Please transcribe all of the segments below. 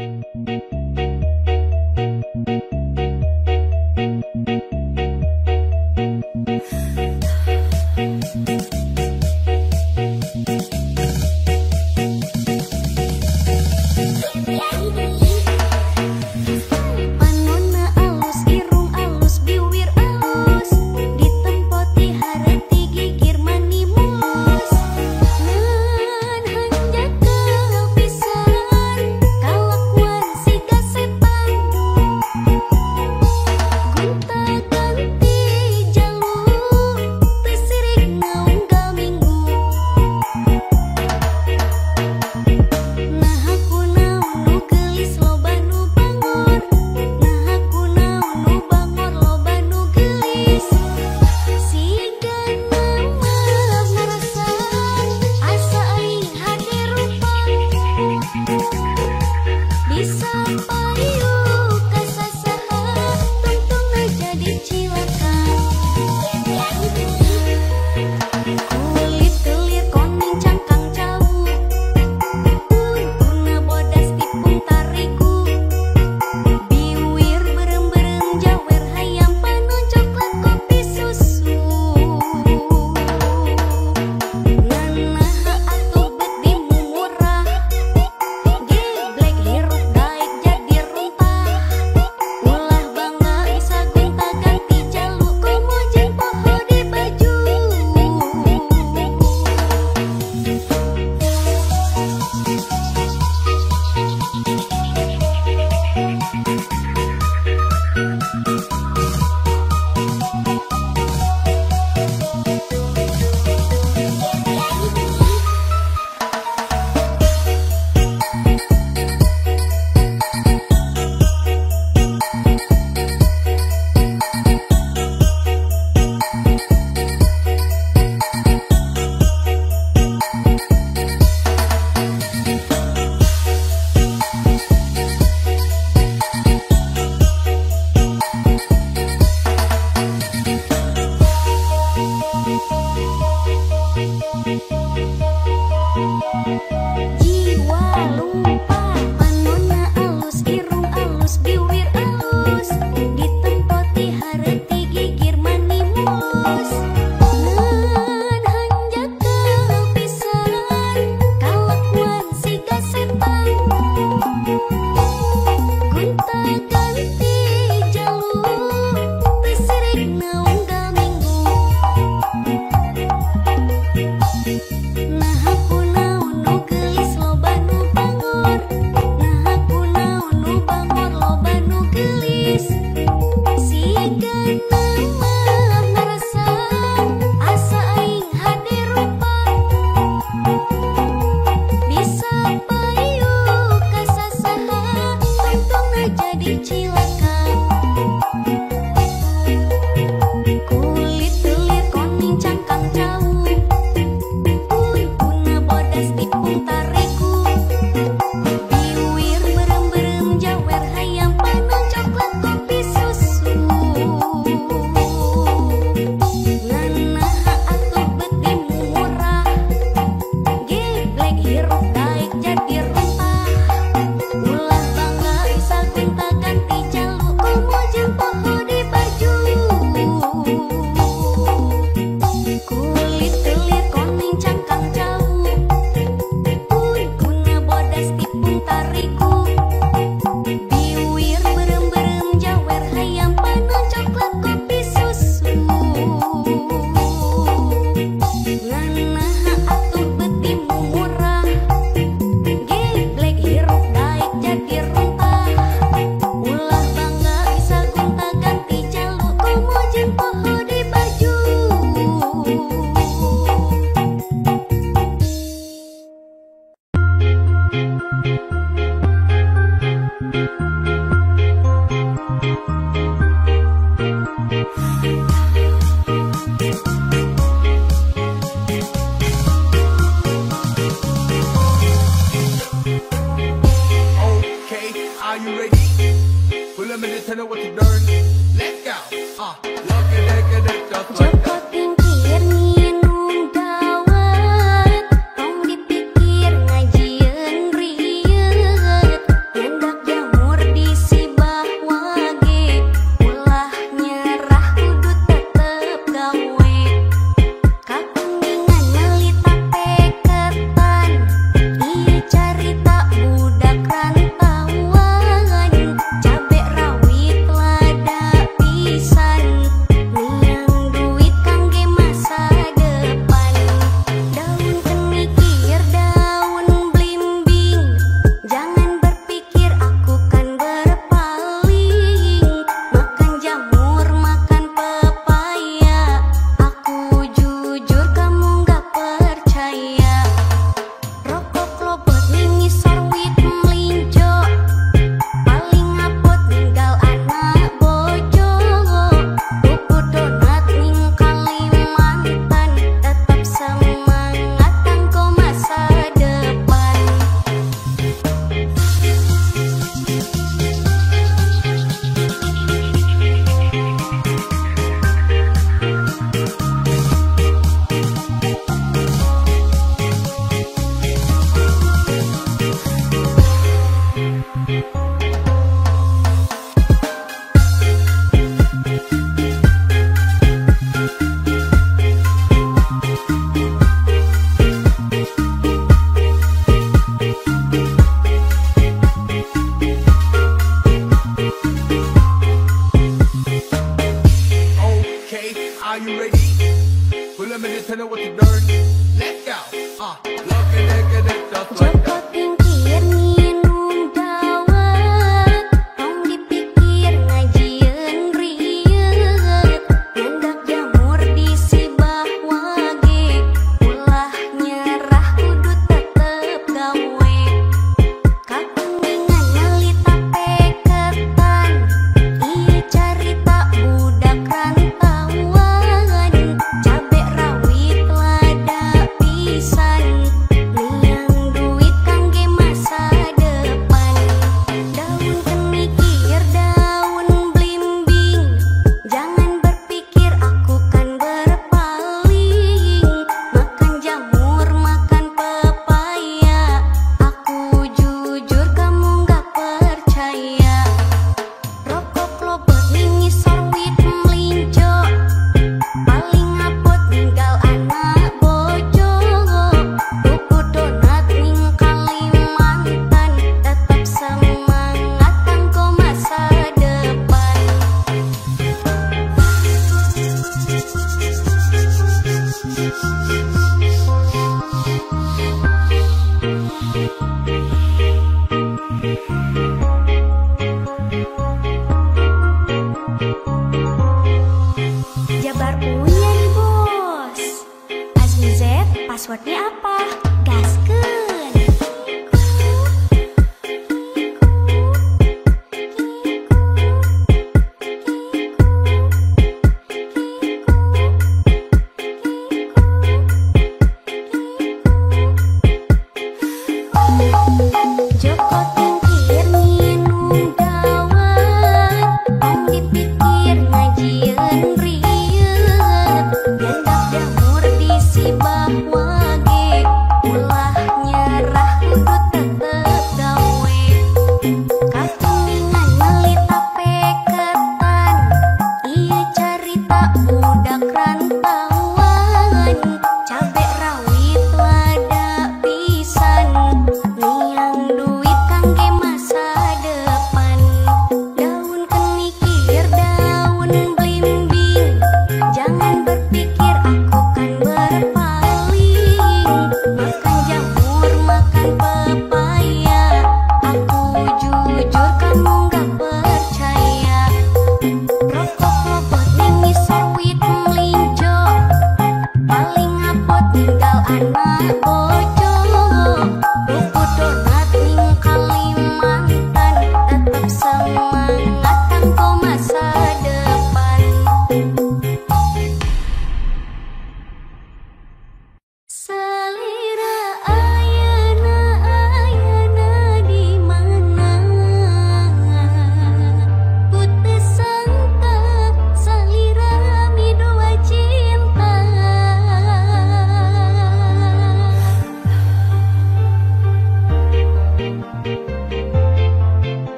Yang tell me what you learn. Let's go. Look at it, just like Joko tingkir nginum dawet, tong dipikir ngajieun rieuh, nyandak jamur di sibah wage, ulah nyerah kudu tetep gawe. Kakuningan nyalita peketan, ieu carita budak rantauan, cabe rawit lada pisan, liang duit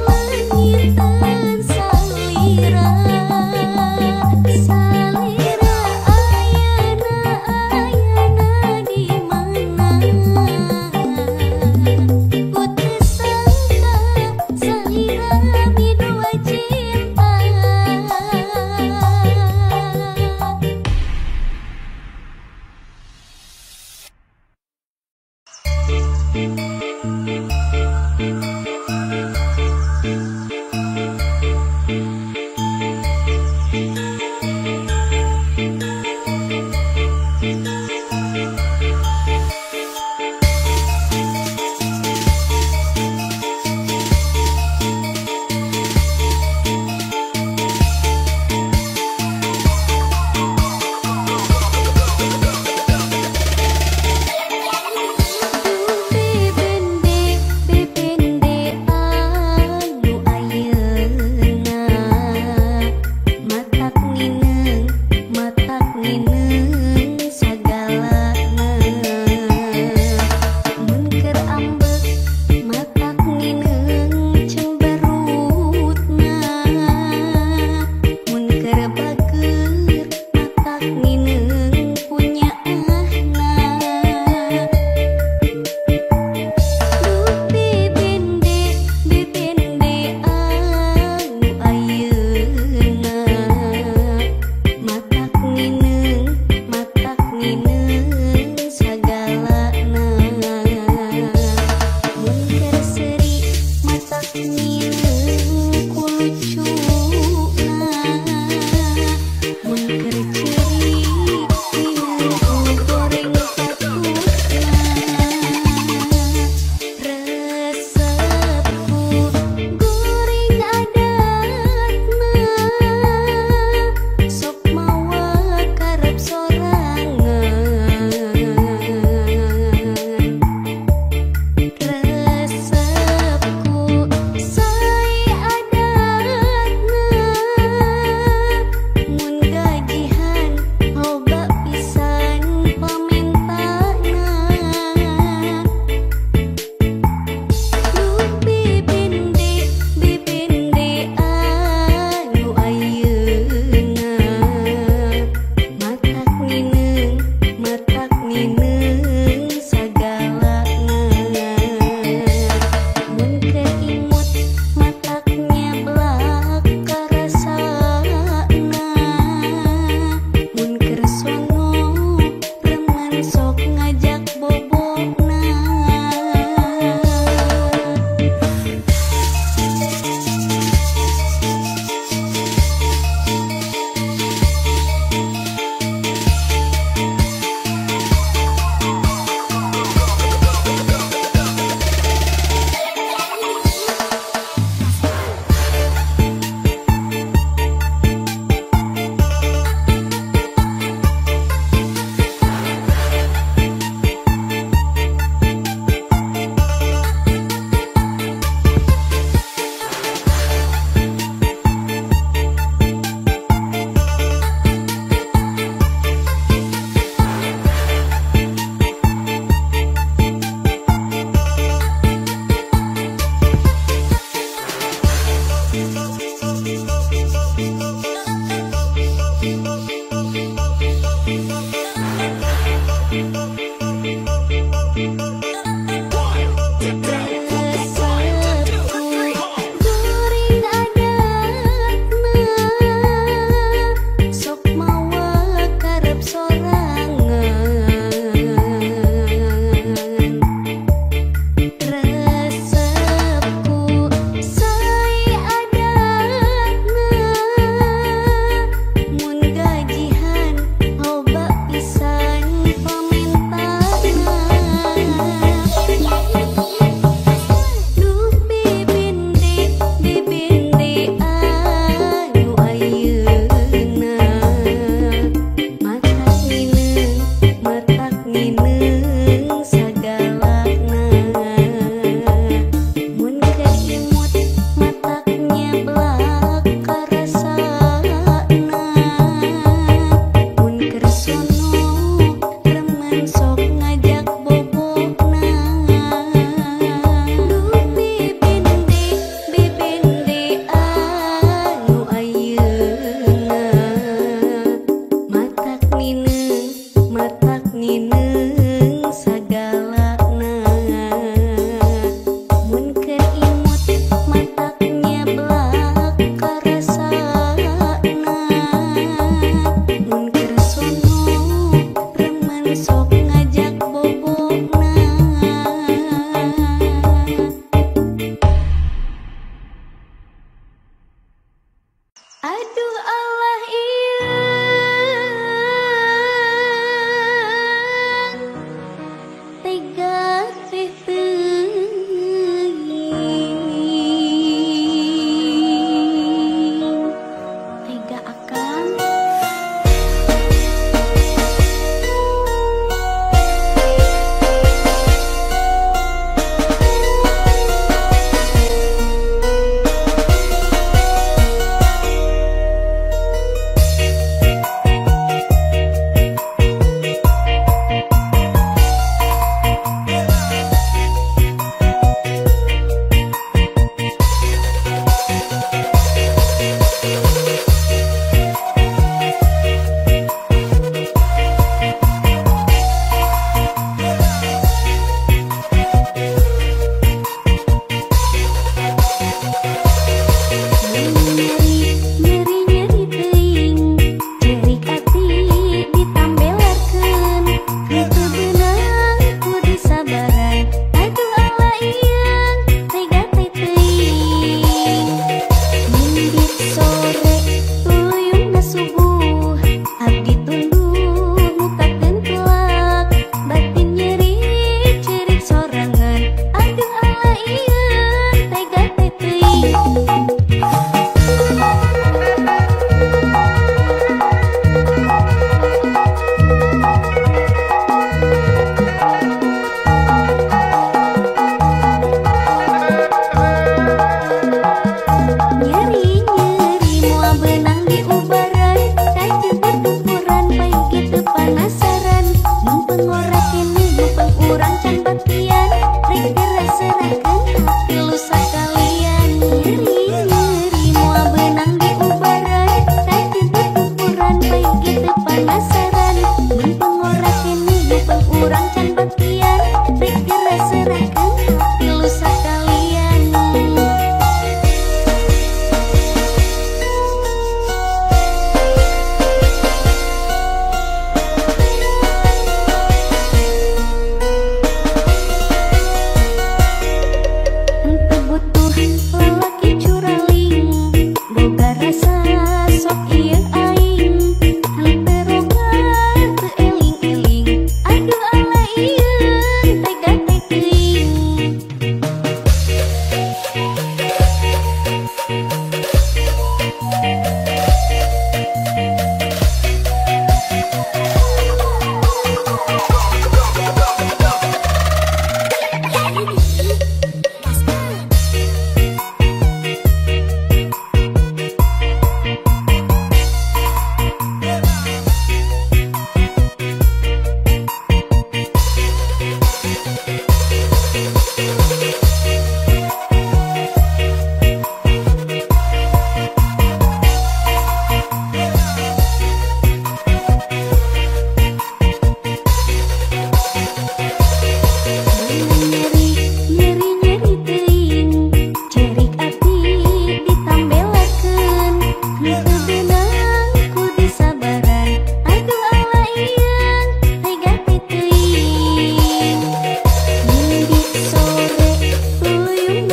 Lengitan salira salira ayana ayana di mana putus sangka salira bidua cinta.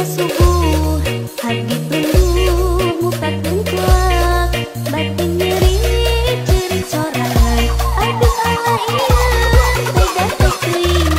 subuh hati tuluh muka tengklak batin nyeri ceri corak aduh ala iya beda teuing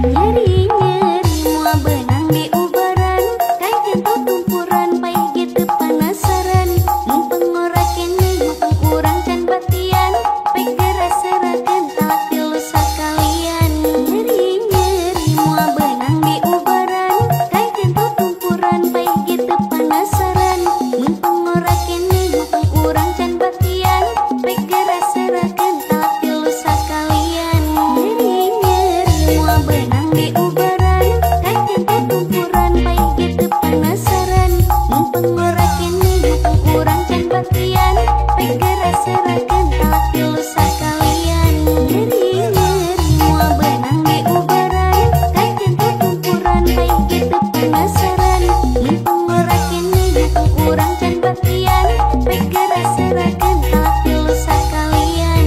nyeri-nyeri mua benang di ubaran kai jatuh tumpuran pai gitu panasaran mun pengora kene mumpung urang can batian pai geras-serakeun talak tilu sakalian nyeri-nyeri mua benang di ubaran kai jatuh tumpuran pai gitu panasaran mun pengora kene mumpung urang can batian pai geras-serakeun talak tilu sakalian nyeri-nyeri mua benang di ubaran kai jatuh tumpuran pai gitu penasaran mun pengora kene mumpung urang can batian pai geras-serakeun talak tilu sakalian nyeri-nyeri mua benang di ubaran kai jatuh tumpuran pai gitu penasaran mun pengora kene mumpung urang can batian pai geras-serakeun talak tilu sakalian.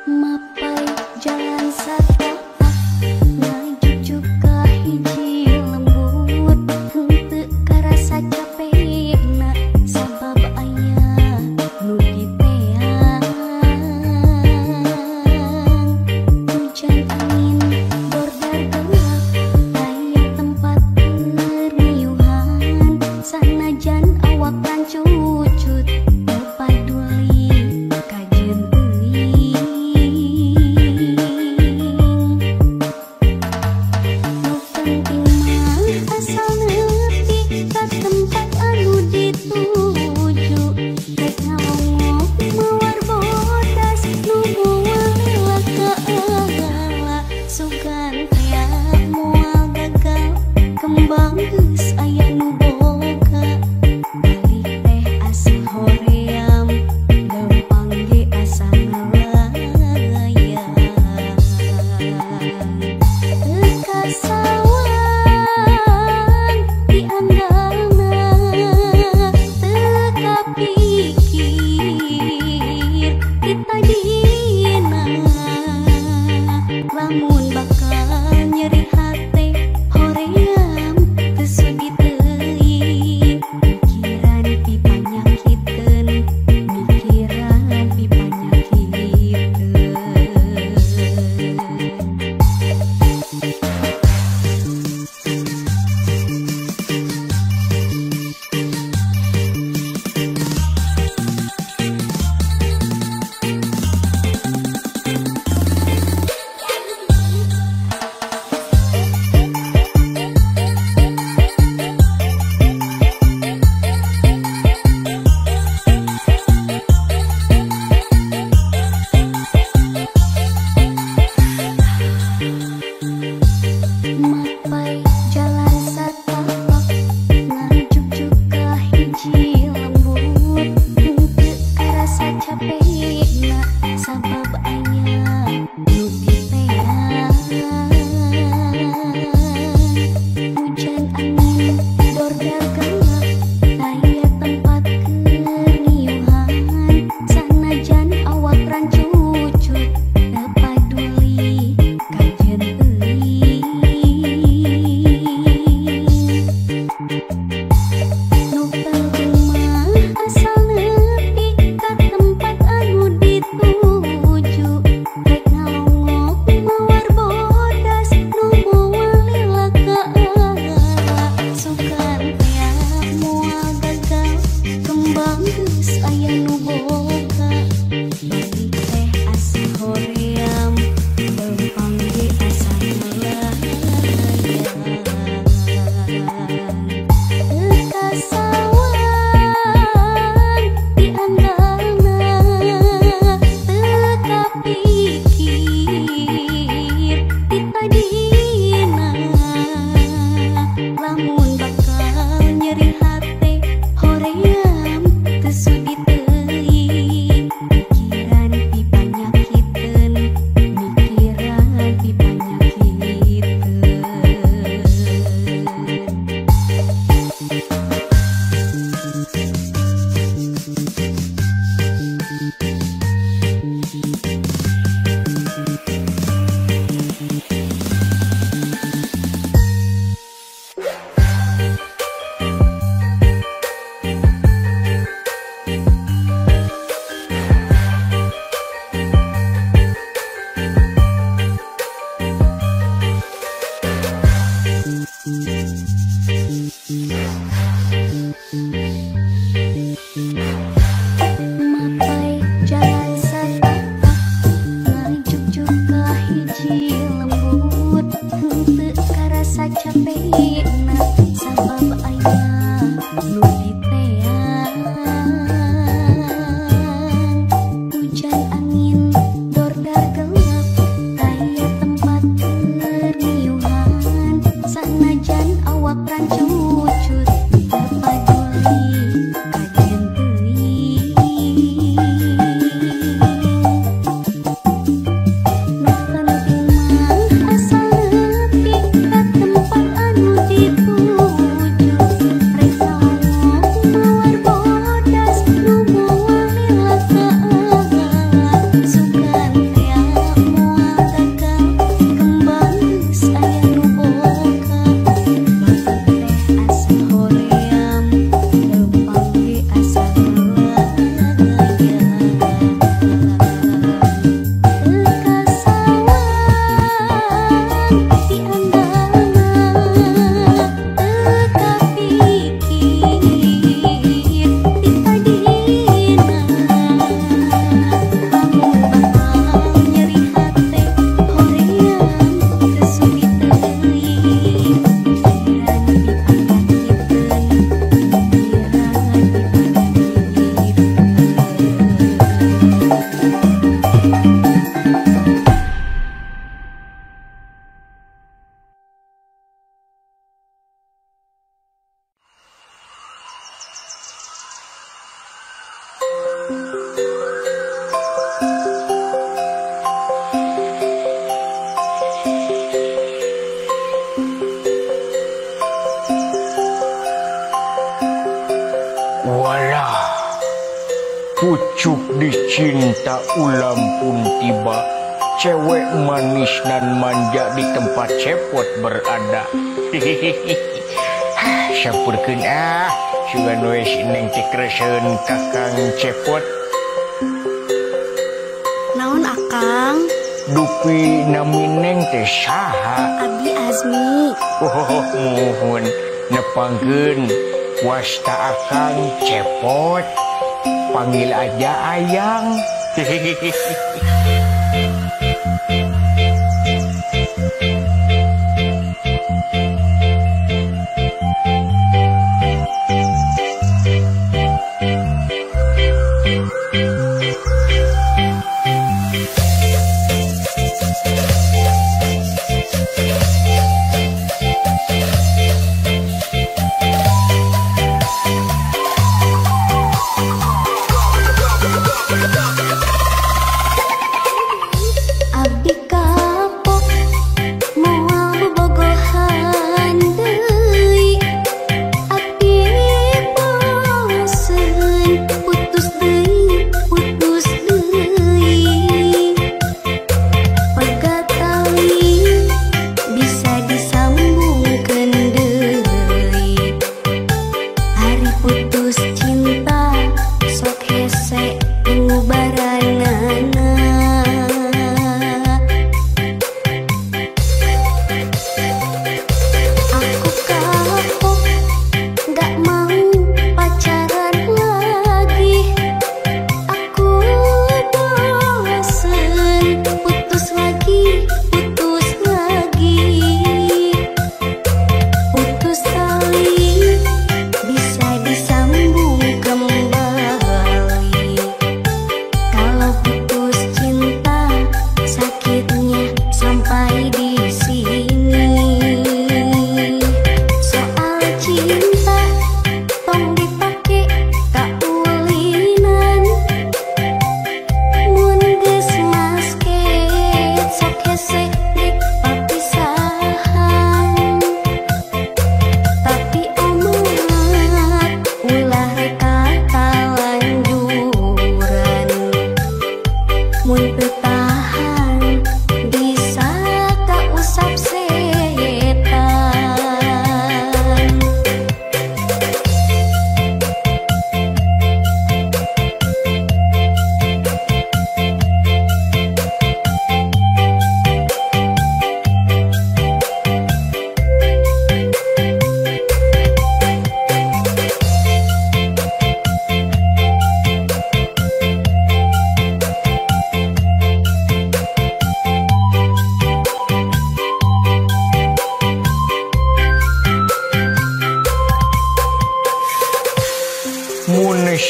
Mapai jalan satapak ngajujuk ka hiji lembut henteu karasa capekna sabab aya nu diteang hujan angin bordar gelap aya tempat riuhan sanajan awak rancucut teu paduli kajeun teuing nu penting mah asal neupi ka tempat anu dituju rek ngalongok mawar bodas nu moal lela kaala sugan tea moal gagal kembang geus aya nu boga balik teh asa hoream lempang ge asa ngelayang teu kasawang di andalna teu kapikir kita dina lamun bakal nyeri hate hoream teu sudi teuing mikiran pi panyakiteun mikiran pi panyakiteun. lembut henteu karasa capekna sabab aya nu diteang hujan angin dordar gelap aya tempat terniuhan sanajan awak rancucut terpaduli kajen teuing nu penting mah asal leutik ka tempat anu dituju rek naon mawar bodas nu moal lilaka sugan rea moal gagal kembang geus aya nu boga batur teh asa hoream leumpang ge asa lelagaya teu kasawang di andalna teu kapikir di padina lamun bakal nyeri hate hoream teu sugi teuing pikiran dipangagikeun Walah, pucuk dicinta ulam pun tiba. Cewek manis dan manja di tempat cepot berada. Sampurkeun sugan we si Neng teh kreuseun kakang cepot. naon akang Dupi nami Neng teh saha? Abi Azmi Oh, mohon nepangkeun wasta akang cepot. Panggil aja ayang.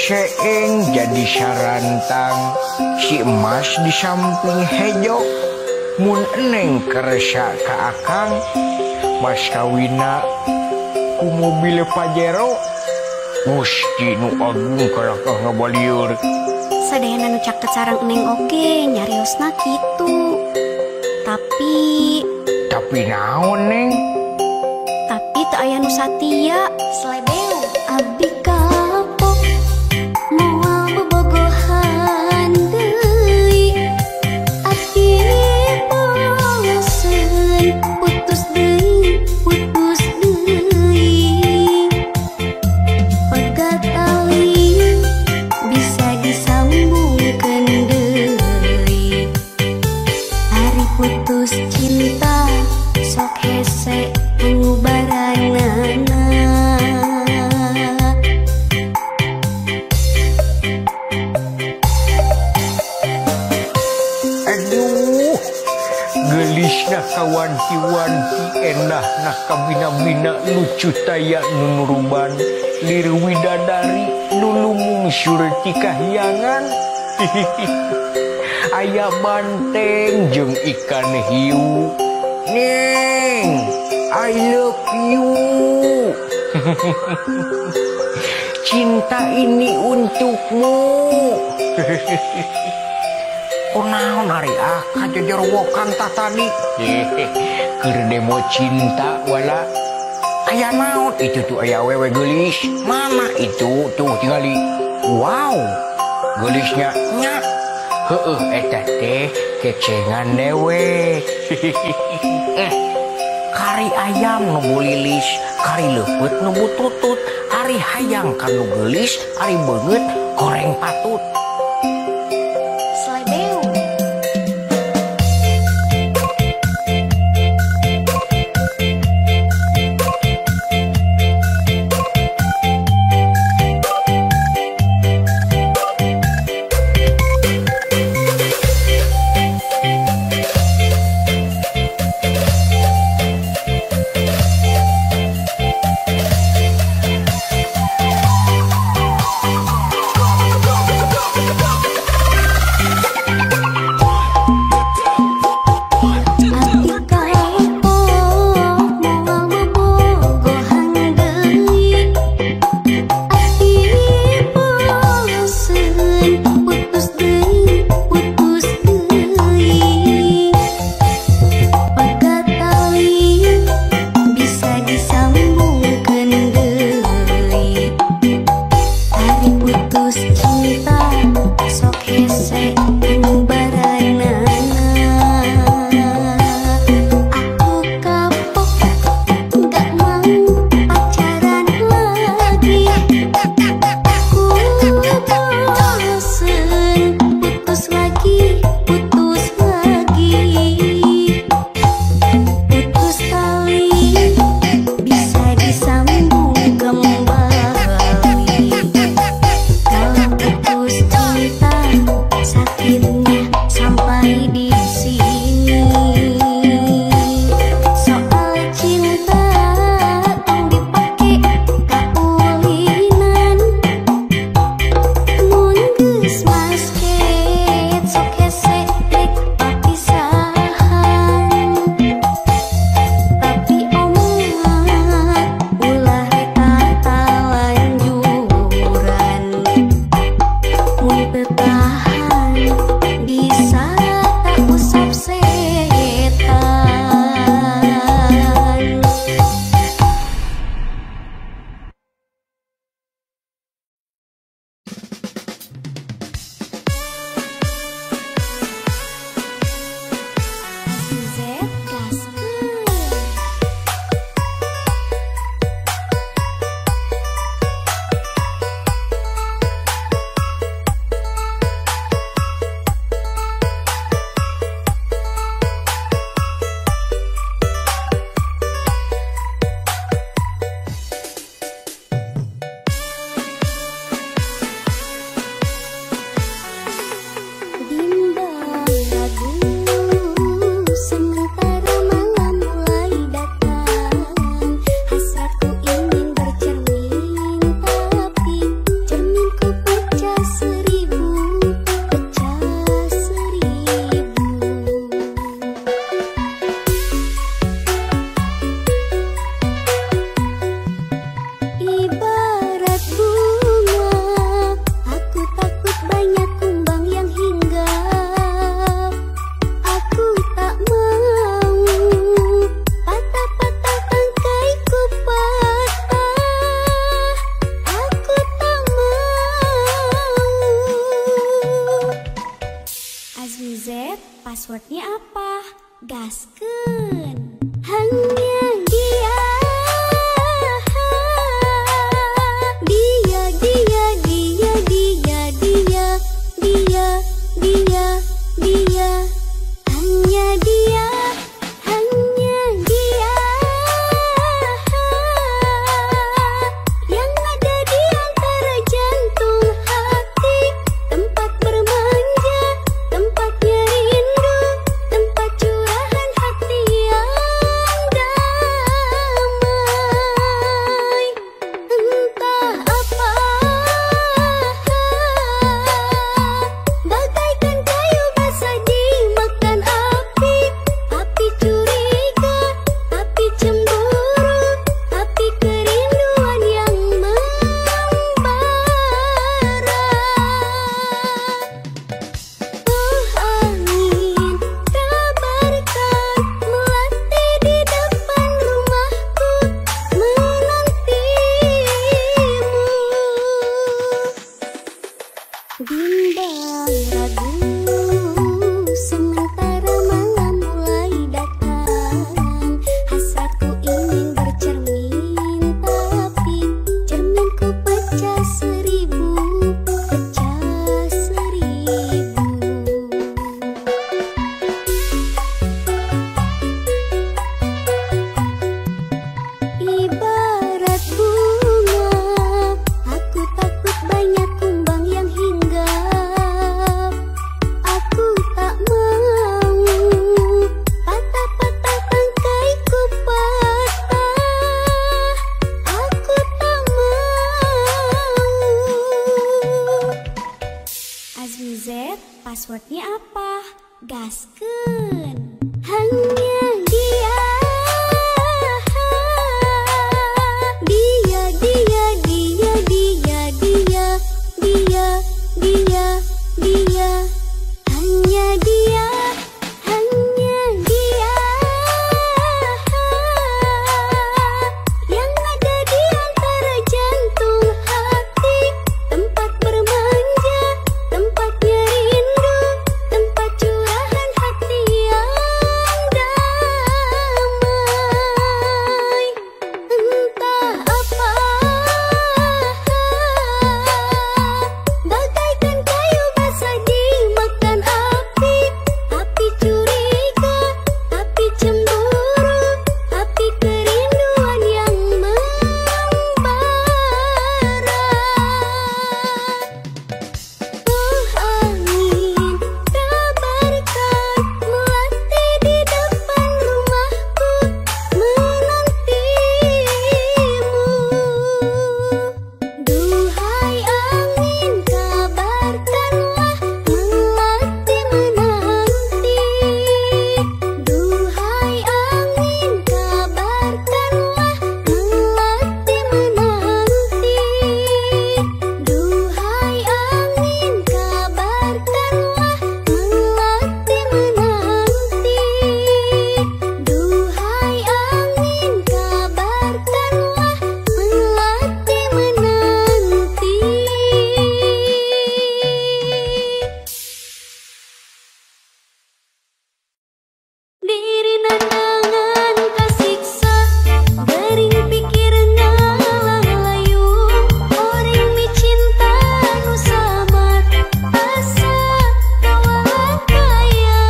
Seeng jadi sarantang, si emas di samping hejo. Mun eneng keresa ka akang, mas kawina ku mobil Pajero. Gusti nu agung kalakah ngabalieur. Sadayana nu cak sareng eneng oge nyariosna kitu. Tapi naon neng? tapi teu aya nu satia. Slebeu abdi kapok moal bobogohan deui. Abdi bosen putus deui. Pegat tali bisa disambungkeun deui. Hari putus cinta sok hese pengubaranana. Aduh, gelisna kawanti-wanti, endah nah kabina-bina lucu taya nunuruban, lir widadari nulumung surti kahyangan. Aya banteng jeung ikan hiu. Neng, I love you. Cinta ini untukmu. Kunaon ari aka jojorowokan tah tadi. Keur demo cinta wala. Aya naon itu tuh aya awewe geulis. Mana itu tuh tingali. Wow, geulisnya nya. Heueuh eta teh kecengan dewe. Kari ayam nu bulilis, kari leupeut nu bututut, ari hayang kan nu geulis, ari beungeut goreng patut. Slebeu gaskeun hanya dia. Dia, dia, dia, dia, dia, dia, dia, dia, hanya dia, hanya dia yang ada di antara jantung hati, tempat bermanja, tempatnya rindu, tempat curahan hati yang damai. Entah apa, bagaikan kayu basah dimakan api, api curiga, api cemburu, api kerinduan yang membara. Angin kabarkan melatih di depan rumahku menantimu. Bimbang ragu sementara malam mulai datang, hasratku ingin bercermin, tapi cerminku pecah seribu, pecah seribu. Ibarat bunga, aku takut banyak kumbang yang hinggap. Aku tak mau patah-patah tangkaiku patah. Aku tak mau. Azmi Z, passwordnya apa? Gaskeun hanya dia. Dia, dia, dia, dia, dia, dia, dia, dia, hanya dia, hanya dia yang ada di antara jantung hati, tempat bermanja, tempatnya rindu, tempat curahan hati yang damai. Entah apa, bagaikan kayu basah dimakan api, api curiga, api cemburu, api kerinduan yang membara. Angin kabarkan melatih di depan rumahku menantimu. Duhai angin kabarkanlah melatih menanti. Duhai angin kabarkanlah melatih menanti. Duhai angin kabarkanlah melatih menanti. Duhai angin kabarkanlah melatih menanti. Diri nandangan kasiksa, bering pikir ngalah layu, orang mi cinta nu sabar, asa kawalah kaya.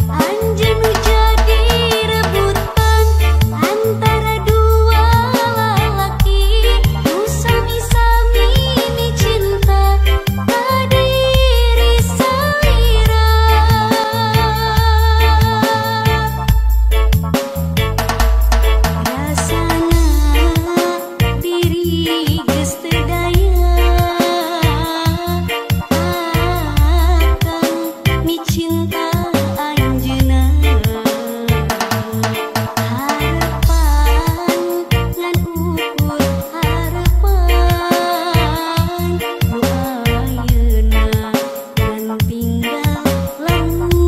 Anjeun nu jadi rebutan antara dua lalaki, nu sami-sami mi cinta ka diri salira. Rasana diri geus teu daya, akang mi cinta anjeunna. Harapan ngan ukur harapan, nu ayeuna ngan tinggal lamunan.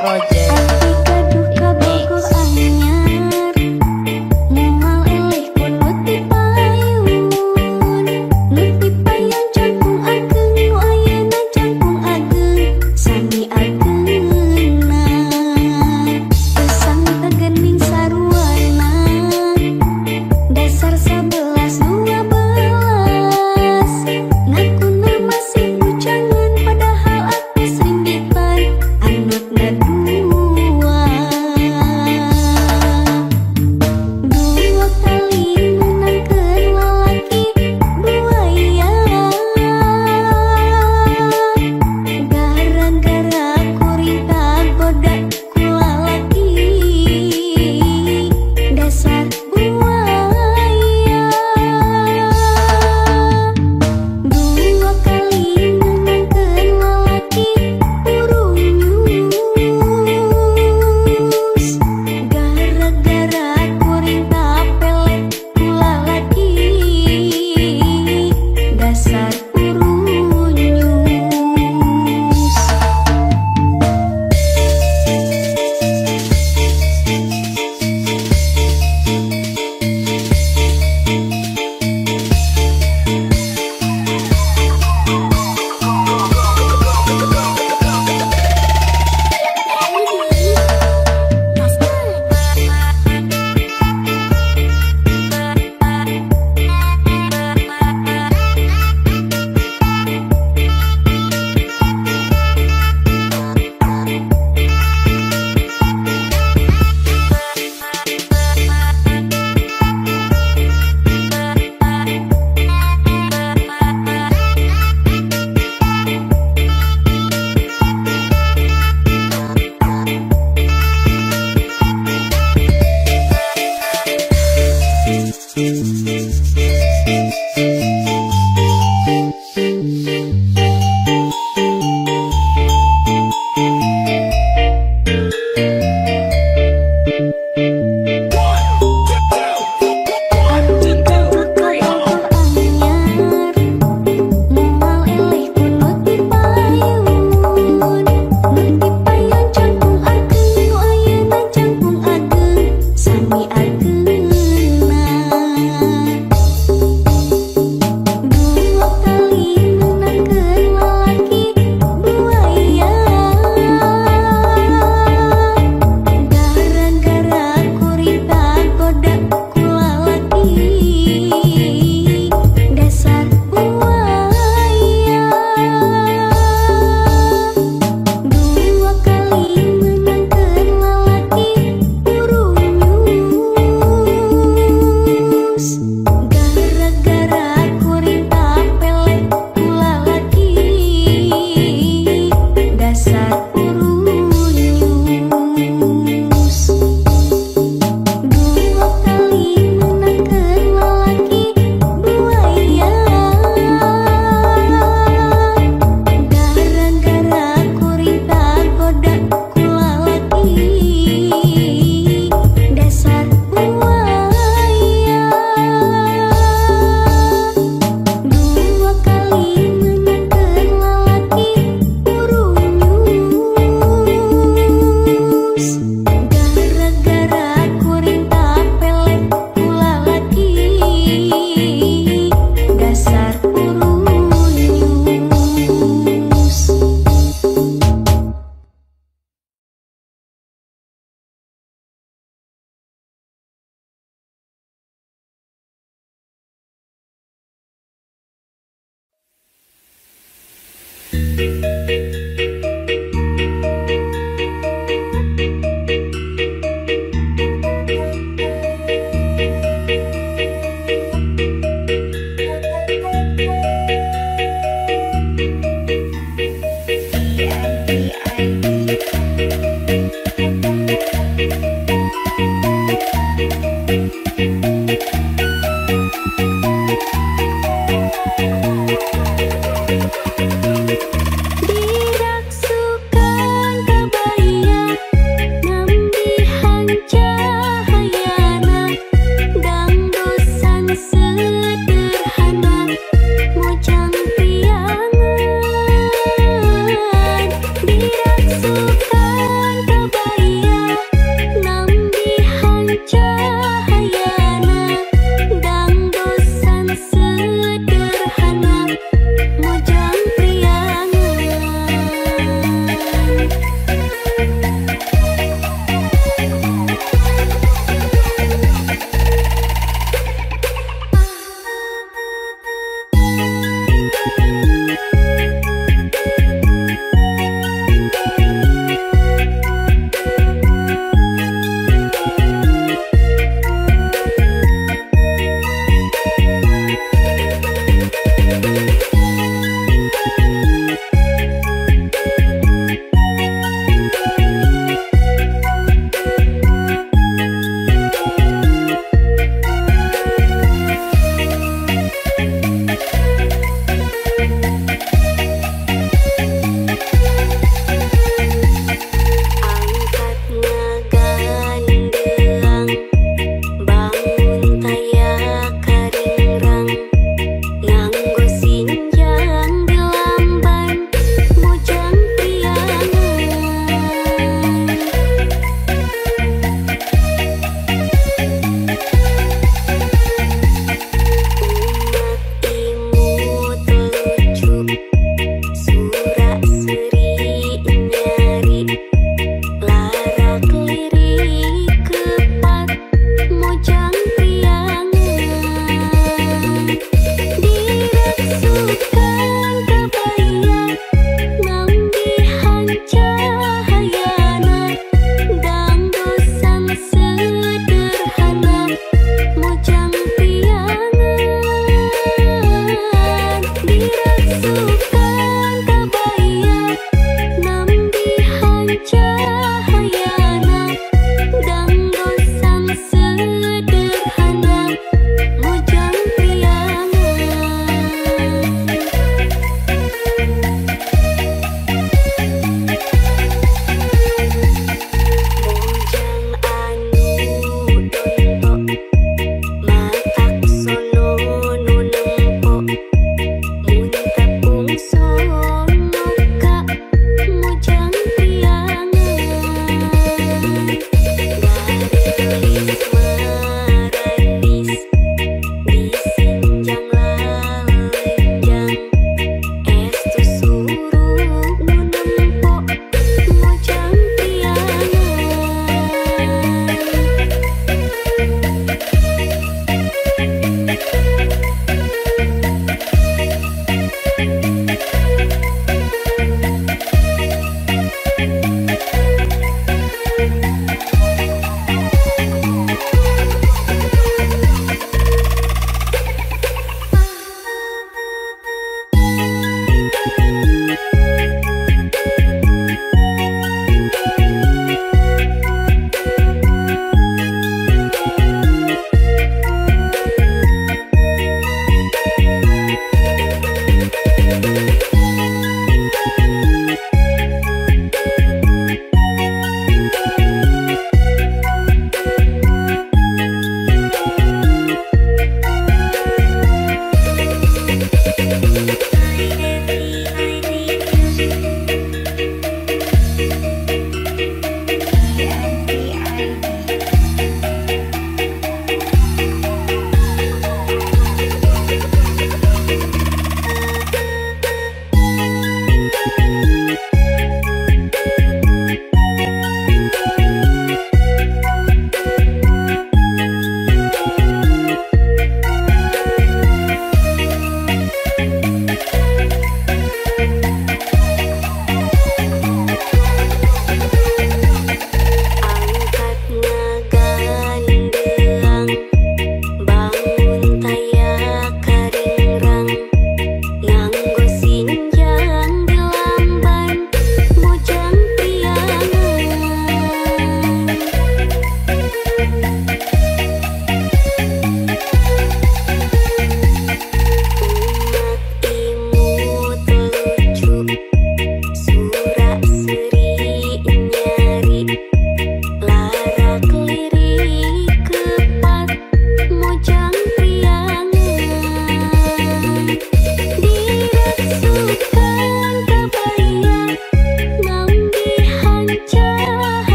Project. Ati gaduh kabogoh anyar, moal eleh pun nuti payun. Nuti payun cangkung ageng, nu ayeuna cangkung ageng, sami ageuna. Usang tegening sarwana, dasar 11-12. Ngakuna masih bujangan, padahal aku serimbitan anak gadula.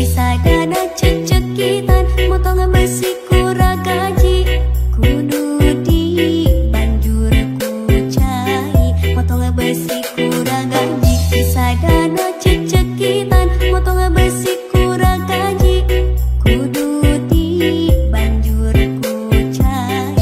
bisa dana cecekitan motong besi kura gaji kudu di banjur ku cai motong besi kura gaji bisa dana cecekitan motong besi kura gaji kudu di banjur ku cai.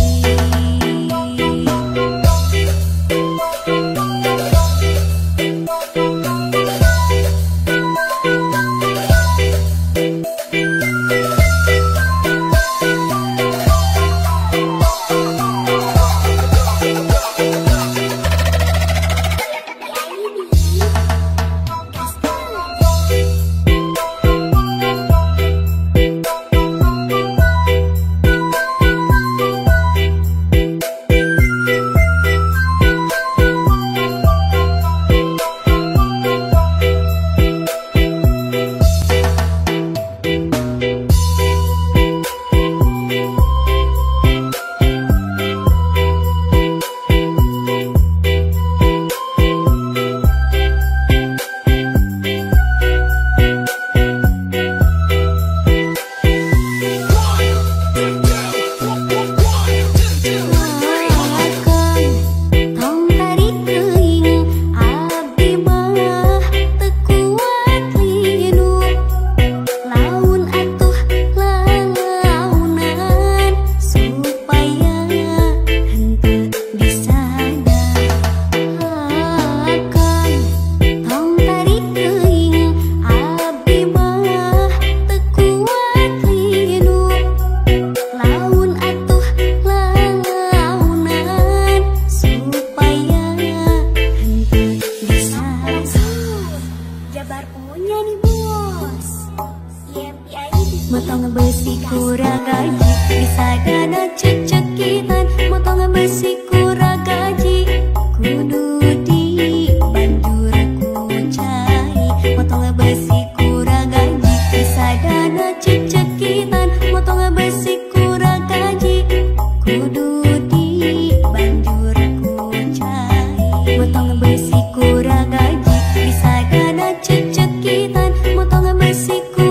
Motong besi kura gaji bisa dana cecekitan motong besi kura gaji kudu di banjur ku cai motong besi kura gaji bisa dana cecekitan motong besi kura gaji kudu di banjur ku cai motong besi kura gaji bisa dana cecekitan motong besi kura